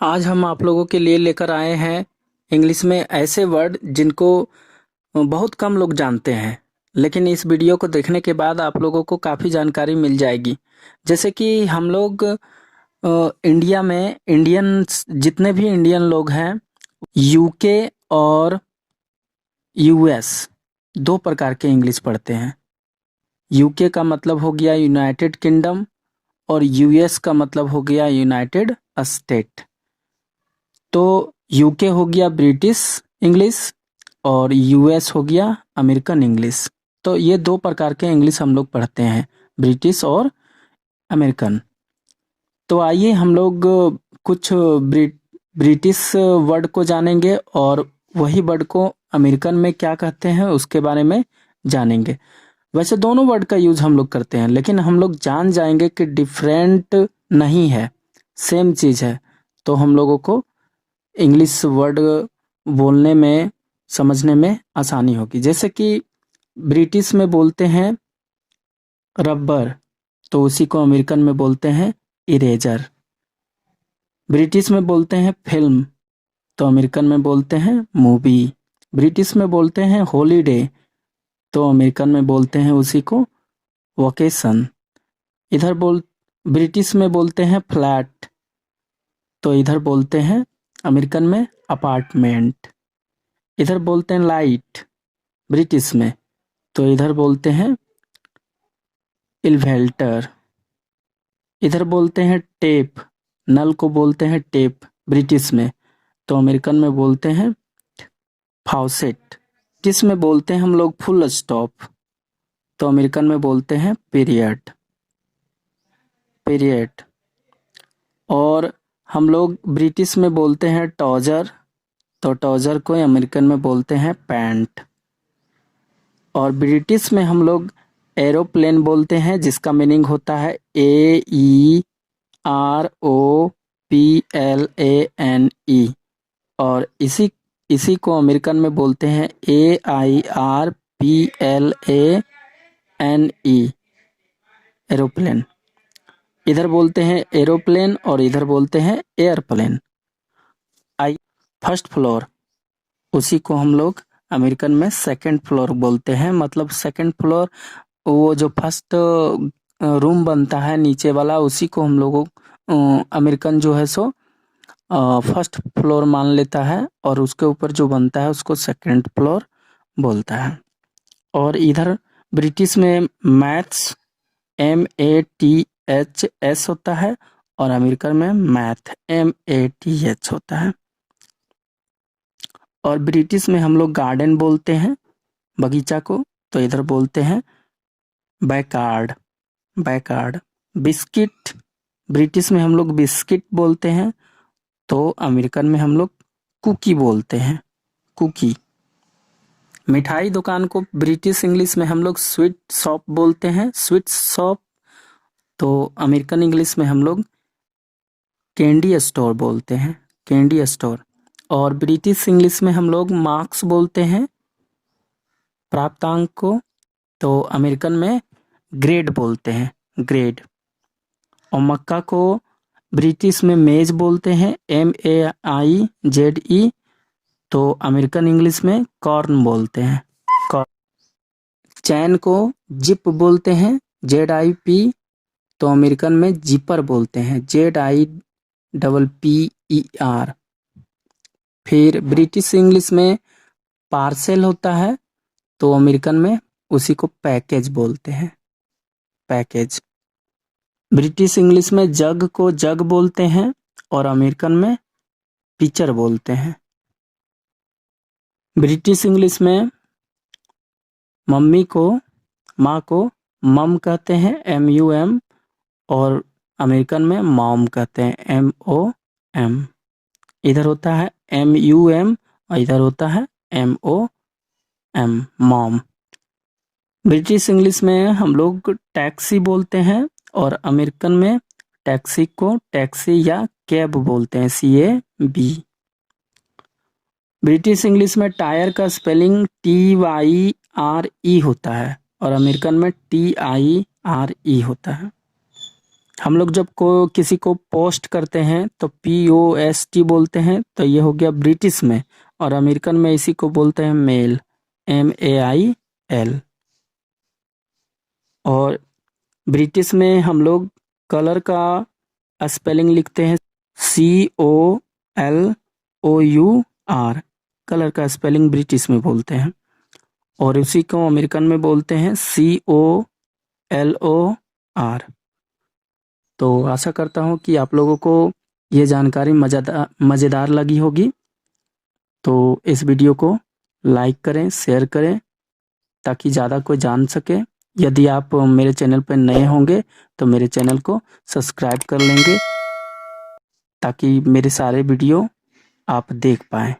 आज हम आप लोगों के लिए लेकर आए हैं इंग्लिश में ऐसे वर्ड जिनको बहुत कम लोग जानते हैं, लेकिन इस वीडियो को देखने के बाद आप लोगों को काफ़ी जानकारी मिल जाएगी। जैसे कि हम लोग इंडिया में इंडियंस जितने भी इंडियन लोग हैं, यूके और यूएस दो प्रकार के इंग्लिश पढ़ते हैं। यूके का मतलब हो गया यूनाइटेड किंगडम और यूएस का मतलब हो गया यूनाइटेड स्टेट। तो यूके हो गया ब्रिटिश इंग्लिश और यूएस हो गया अमेरिकन इंग्लिश। तो ये दो प्रकार के इंग्लिश हम लोग पढ़ते हैं, ब्रिटिश और अमेरिकन। तो आइए हम लोग कुछ ब्रिटिश वर्ड को जानेंगे और वही वर्ड को अमेरिकन में क्या कहते हैं उसके बारे में जानेंगे। वैसे दोनों वर्ड का यूज हम लोग करते हैं, लेकिन हम लोग जान जाएंगे कि डिफरेंट नहीं है, सेम चीज है। तो हम लोगों को इंग्लिश वर्ड बोलने में समझने में आसानी होगी। जैसे कि ब्रिटिश में बोलते हैं रबर, तो उसी को अमेरिकन में बोलते हैं इरेजर। ब्रिटिश में बोलते हैं फिल्म, तो अमेरिकन में बोलते हैं मूवी। ब्रिटिश में बोलते हैं हॉलीडे, तो अमेरिकन में बोलते हैं उसी को वोकेशन। इधर ब्रिटिश में बोलते हैं फ्लैट, तो इधर बोलते हैं अमेरिकन में अपार्टमेंट। इधर बोलते हैं लाइट ब्रिटिश में, तो इधर बोलते हैं इन्वेल्टर। इधर बोलते हैं टेप, नल को बोलते हैं टेप ब्रिटिश में, तो अमेरिकन में बोलते हैं फाउसेट। ब्रिटिश में बोलते हैं हम लोग फुल स्टॉप, तो अमेरिकन में बोलते हैं पीरियड। पीरियड। और हम लोग ब्रिटिश में बोलते हैं टॉजर, तो टॉजर को अमेरिकन में बोलते हैं पैंट। और ब्रिटिश में हम लोग एरोप्लेन बोलते हैं, जिसका मीनिंग होता है AEROPLANE। और इसी को अमेरिकन में बोलते हैं AIRPLANE, एरोप्लेन। इधर बोलते हैं एरोप्लेन और इधर बोलते हैं एयरप्लेन। फर्स्ट फ्लोर, उसी को हम लोग अमेरिकन में सेकंड फ्लोर बोलते हैं। मतलब सेकंड फ्लोर, वो जो फर्स्ट रूम बनता है नीचे वाला, उसी को हम लोग अमेरिकन जो है सो फर्स्ट फ्लोर मान लेता है, और उसके ऊपर जो बनता है उसको सेकंड फ्लोर बोलता है। और इधर ब्रिटिश में मैथ्स MATHS होता है, और अमेरिकन में मैथ MATH होता है। और ब्रिटिश में हम लोग गार्डन बोलते हैं बगीचा को, तो इधर बोलते हैं बैकयार्ड। बैकयार्ड। बिस्किट, ब्रिटिश में हम लोग बिस्किट बोलते हैं, तो अमेरिकन में हम लोग कुकी बोलते हैं, कुकी। मिठाई दुकान को ब्रिटिश इंग्लिश में हम लोग स्वीट शॉप बोलते हैं, स्वीट शॉप। तो अमेरिकन इंग्लिश में हम लोग कैंडी स्टोर बोलते हैं, कैंडी स्टोर। और ब्रिटिश इंग्लिश में हम लोग मार्क्स बोलते हैं प्राप्तांक को, तो अमेरिकन में ग्रेड बोलते हैं, ग्रेड। और मक्का को ब्रिटिश में मेज बोलते हैं MAIZE, तो अमेरिकन इंग्लिश में कॉर्न बोलते हैं, कॉर्न। चैन को जिप बोलते हैं ZIP, तो अमेरिकन में जिपर बोलते हैं ZIPPER। फिर ब्रिटिश इंग्लिश में पार्सल होता है, तो अमेरिकन में उसी को पैकेज बोलते हैं, पैकेज। ब्रिटिश इंग्लिश में जग को जग बोलते हैं, और अमेरिकन में पिक्चर बोलते हैं। ब्रिटिश इंग्लिश में मम्मी को, माँ को मम कहते हैं MUM, और अमेरिकन में मॉम कहते हैं MOM। इधर होता है MUM और इधर होता है MOM, मॉम। ब्रिटिश इंग्लिश में हम लोग टैक्सी बोलते हैं, और अमेरिकन में टैक्सी को टैक्सी या कैब बोलते हैं, CAB। ब्रिटिश इंग्लिश में टायर का स्पेलिंग TYRE होता है, और अमेरिकन में TIRE होता है। हम लोग जब को किसी को पोस्ट करते हैं तो POST बोलते हैं, तो ये हो गया ब्रिटिश में। और अमेरिकन में इसी को बोलते हैं मेल, MAIL। और ब्रिटिश में हम लोग कलर का स्पेलिंग लिखते हैं COLOUR। कलर का स्पेलिंग ब्रिटिश में बोलते हैं, और उसी को अमेरिकन में बोलते हैं COLOR। तो आशा करता हूँ कि आप लोगों को ये जानकारी मज़ेदार लगी होगी। तो इस वीडियो को लाइक करें, शेयर करें, ताकि ज़्यादा कोई जान सके। यदि आप मेरे चैनल पर नए होंगे तो मेरे चैनल को सब्सक्राइब कर लेंगे, ताकि मेरे सारे वीडियो आप देख पाएँ।